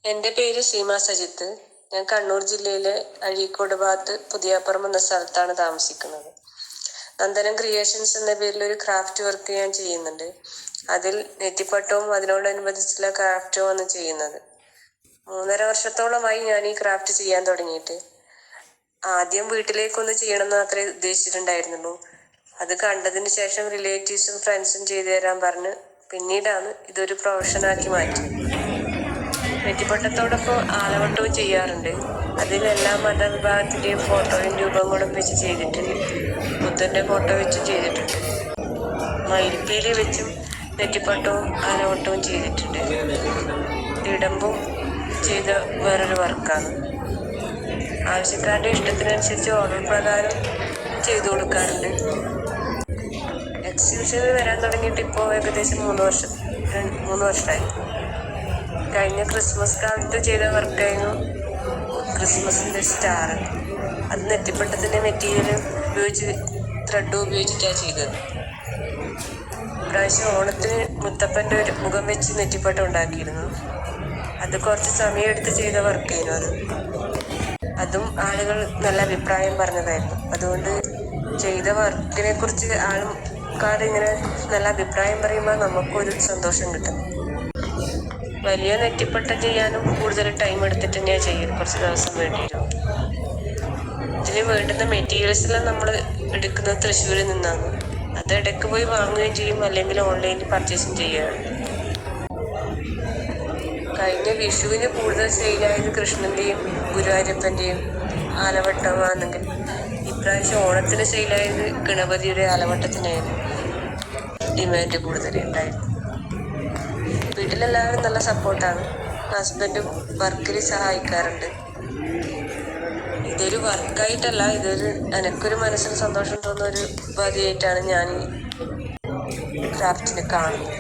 എൻ്റെ പേര് സീമ സജിത്ത്. ഞാൻ കണ്ണൂർ ജില്ലയിലെ അഴീക്കോട് ഭാഗത്ത് പുതിയാപ്പുറം എന്ന സ്ഥലത്താണ് താമസിക്കുന്നത്. നന്ദനം ക്രിയേഷൻസ് എന്ന പേരിൽ ഒരു ക്രാഫ്റ്റ് വർക്ക് ഞാൻ ചെയ്യുന്നുണ്ട്. അതിൽ നെറ്റിപ്പട്ടവും അതിനോടനുബന്ധിച്ചുള്ള ക്രാഫ്റ്റുമാണ് ചെയ്യുന്നത്. 3.5 വർഷത്തോളമായി ഞാൻ ഈ ക്രാഫ്റ്റ് ചെയ്യാൻ തുടങ്ങിയിട്ട്. ആദ്യം വീട്ടിലേക്കൊന്ന് ചെയ്യണമെന്ന് മാത്രമേ ഉദ്ദേശിച്ചിട്ടുണ്ടായിരുന്നുള്ളൂ. അത് കണ്ടതിന് ശേഷം റിലേറ്റീവ്സും ഫ്രണ്ട്സും ചെയ്തു തരാൻ പറഞ്ഞ് പിന്നീടാണ് ഇതൊരു പ്രൊഫഷനാക്കി മാറ്റിയത്. നെറ്റിപ്പട്ടത്തോടൊപ്പം ആലവട്ടവും ചെയ്യാറുണ്ട്. അതിൽ എല്ലാ മതവിഭാഗത്തിൻ്റെയും ഫോട്ടോയും രൂപങ്ങളും വെച്ച് ചെയ്തിട്ടുണ്ട്. ബുദ്ധൻ്റെ ഫോട്ടോ വെച്ചും ചെയ്തിട്ടുണ്ട്. മയിൽപ്പീലി വെച്ചും നെറ്റിപ്പട്ടവും ആലവട്ടവും ചെയ്തിട്ടുണ്ട്. തിടമ്പും ചെയ്ത വേറൊരു വർക്കാണ്. ആവശ്യക്കാരുടെ ഇഷ്ടത്തിനനുസരിച്ച് ഓർഡർ പ്രകാരം ചെയ്തു കൊടുക്കാറുണ്ട്. എക്സിബിഷനിൽ വരാൻ തുടങ്ങിയിട്ട് ഇപ്പോൾ ഏകദേശം 3 വർഷമായി. കഴിഞ്ഞ ക്രിസ്മസ് കാലത്ത് ചെയ്ത വർക്കായിരുന്നു ക്രിസ്മസിൻ്റെ സ്റ്റാർ. അത് നെറ്റിപ്പട്ടത്തിൻ്റെ മെറ്റീരിയൽ ഉപയോഗിച്ച് ത്രെഡ് ഉപയോഗിച്ചിട്ടാണ് ചെയ്തത്. ഇപ്രാവശ്യം ഓണത്തിന് മുത്തപ്പൻ്റെ ഒരു മുഖം വെച്ച് നെറ്റിപ്പട്ടം ഉണ്ടാക്കിയിരുന്നു. അത് കുറച്ച് സമയമെടുത്ത് ചെയ്ത വർക്കായിരുന്നു. അതും ആളുകൾ നല്ല അഭിപ്രായം പറഞ്ഞതായിരുന്നു. അതുകൊണ്ട് ചെയ്ത വർക്കിനെ കുറിച്ച് ആൾക്കാർ ഇങ്ങനെ നല്ല അഭിപ്രായം പറയുമ്പോൾ നമുക്കൊരു സന്തോഷം കിട്ടും. വലിയ നെറ്റിപ്പട്ടം ചെയ്യാനും കൂടുതൽ ടൈം എടുത്തിട്ട് തന്നെയാണ് ചെയ്യുന്നത്. കുറച്ച് ദിവസം വേണ്ടിയിരുന്നു. ഇതിന് വേണ്ടുന്ന മെറ്റീരിയൽസെല്ലാം നമ്മൾ എടുക്കുന്നത് തൃശ്ശൂരിൽ നിന്നാണ്. അത് ഇടയ്ക്ക് പോയി വാങ്ങുകയും ചെയ്യും, അല്ലെങ്കിൽ ഓൺലൈനിൽ പർച്ചേസും ചെയ്യുകയാണ്. കഴിഞ്ഞ വിഷുവിന് കൂടുതൽ സെയിലായത് കൃഷ്ണൻ്റെയും ഗുരുവായൂരപ്പൻ്റെയും ആലവട്ടമാണെങ്കിൽ ഇപ്രാവശ്യം ഓണത്തിന് സെയിലായത് ഗണപതിയുടെ ആലവട്ടത്തിനായിരുന്നു ഡിമാൻഡ് കൂടുതൽ ഉണ്ടായിരുന്നു. വീട്ടിലെല്ലാവരും നല്ല സപ്പോർട്ടാണ്. ഹസ്ബൻഡും വർക്കിൽ സഹായിക്കാറുണ്ട്. ഇതൊരു വർക്കായിട്ടല്ല, എനിക്കൊരു മനസ്സിന് സന്തോഷം തോന്നുന്ന ഒരു ഉപാധിയായിട്ടാണ് ഞാൻ ഈ ക്രാഫ്റ്റിനെ കാണുന്നത്.